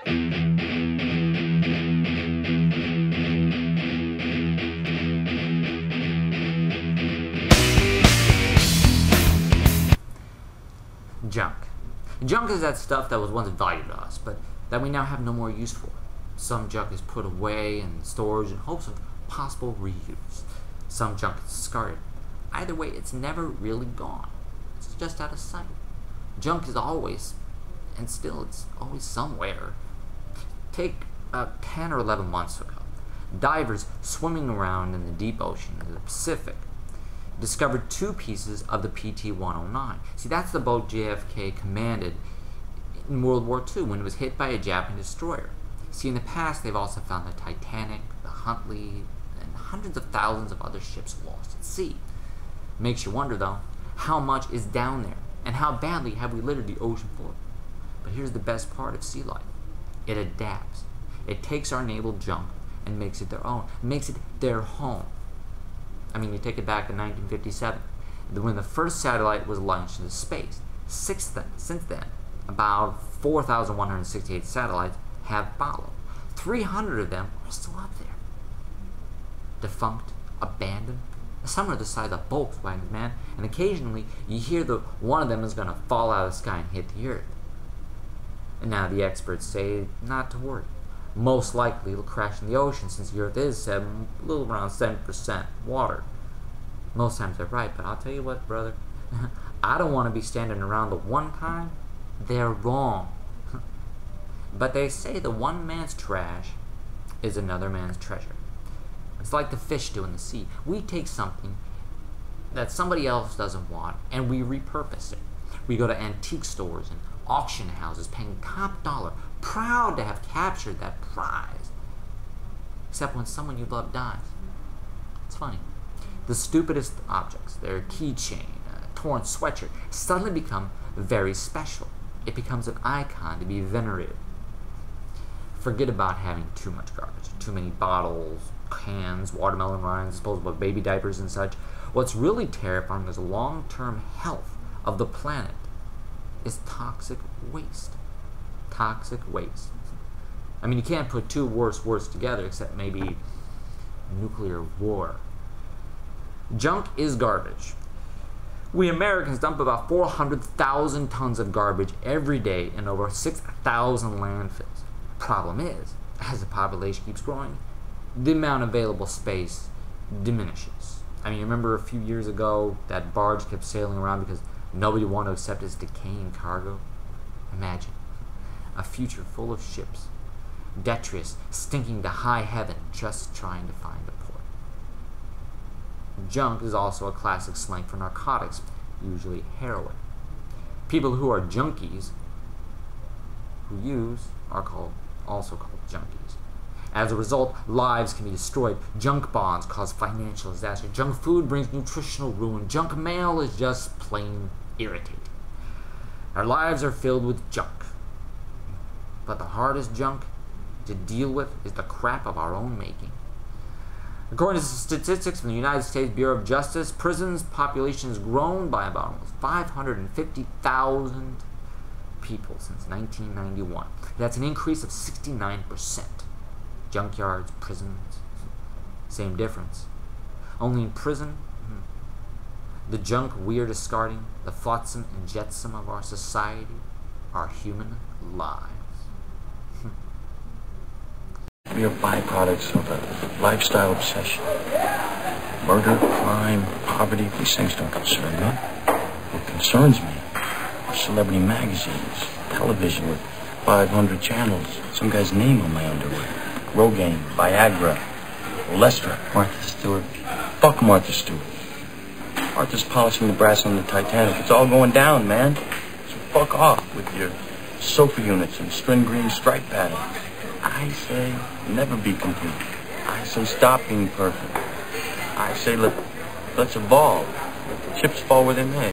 Junk. Junk is that stuff that was once valuable to us, but that we now have no more use for. Some junk is put away in storage in hopes of possible reuse. Some junk is discarded. Either way, it's never really gone. It's just out of sight. Junk is always, and still it's always somewhere. Take 10 or 11 months ago. Divers swimming around in the deep ocean in the Pacific discovered 2 pieces of the PT-109. See, that's the boat JFK commanded in World War II when it was hit by a Japanese destroyer. See, in the past, they've also found the Titanic, the Huntley, and hundreds of thousands of other ships lost at sea. Makes you wonder, though, how much is down there, and how badly have we littered the ocean floor? But here's the best part of sea life. It adapts. It takes our naval junk and makes it their own, makes it their home. I mean, you take it back to 1957, when the first satellite was launched into space. Since then, about 4,168 satellites have followed. 300 of them are still up there. Defunct, abandoned. Some are the size of Volkswagens, man, and occasionally you hear that one of them is going to fall out of the sky and hit the earth. And now the experts say not to worry. Most likely it'll crash in the ocean, since the earth is a little around 7% water. Most times they're right, but I'll tell you what, brother, I don't want to be standing around the one time they're wrong. But they say the one man's trash is another man's treasure. It's like the fish do in the sea. We take something that somebody else doesn't want and we repurpose it. We go to antique stores and auction houses paying top dollar, proud to have captured that prize. Except when someone you love dies. It's funny. The stupidest objects, their keychain, a torn sweatshirt, suddenly become very special. It becomes an icon to be venerated. Forget about having too much garbage, too many bottles, cans, watermelon rinds, disposable baby diapers and such. What's really terrifying is the long-term health of the planet is toxic waste. Toxic waste. I mean, you can't put two words together except maybe nuclear war. Junk is garbage. We Americans dump about 400,000 tons of garbage every day in over 6,000 landfills. Problem is, as the population keeps growing, the amount of available space diminishes. I mean, remember a few years ago that barge kept sailing around because nobody wanted to accept its decaying cargo? Imagine a future full of ships, detrius stinking to high heaven just trying to find a port. Junk is also a classic slang for narcotics, usually heroin. People who are junkies who use are also called junkies. As a result, lives can be destroyed. Junk bonds cause financial disaster. Junk food brings nutritional ruin. Junk mail is just plain irritating. Our lives are filled with junk. But the hardest junk to deal with is the crap of our own making. According to statistics from the United States Bureau of Justice, prisons population has grown by about almost 550,000 people since 1991. That's an increase of 69%. Junkyards, prisons, same difference. Only in prison, the junk we are discarding, the flotsam and jetsam of our society, are human lives. We are byproducts of a lifestyle obsession. Murder, crime, poverty, these things don't concern me. What concerns me are celebrity magazines, television with 500 channels, some guy's name on my underwear, Rogaine, Viagra, Olestra, Martha Stewart. Fuck Martha Stewart. Martha's polishing the brass on the Titanic. It's all going down, man. So fuck off with your sofa units and string green stripe patterns. I say never be complete. I say stop being perfect. I say let's evolve. Let the chips fall where they may.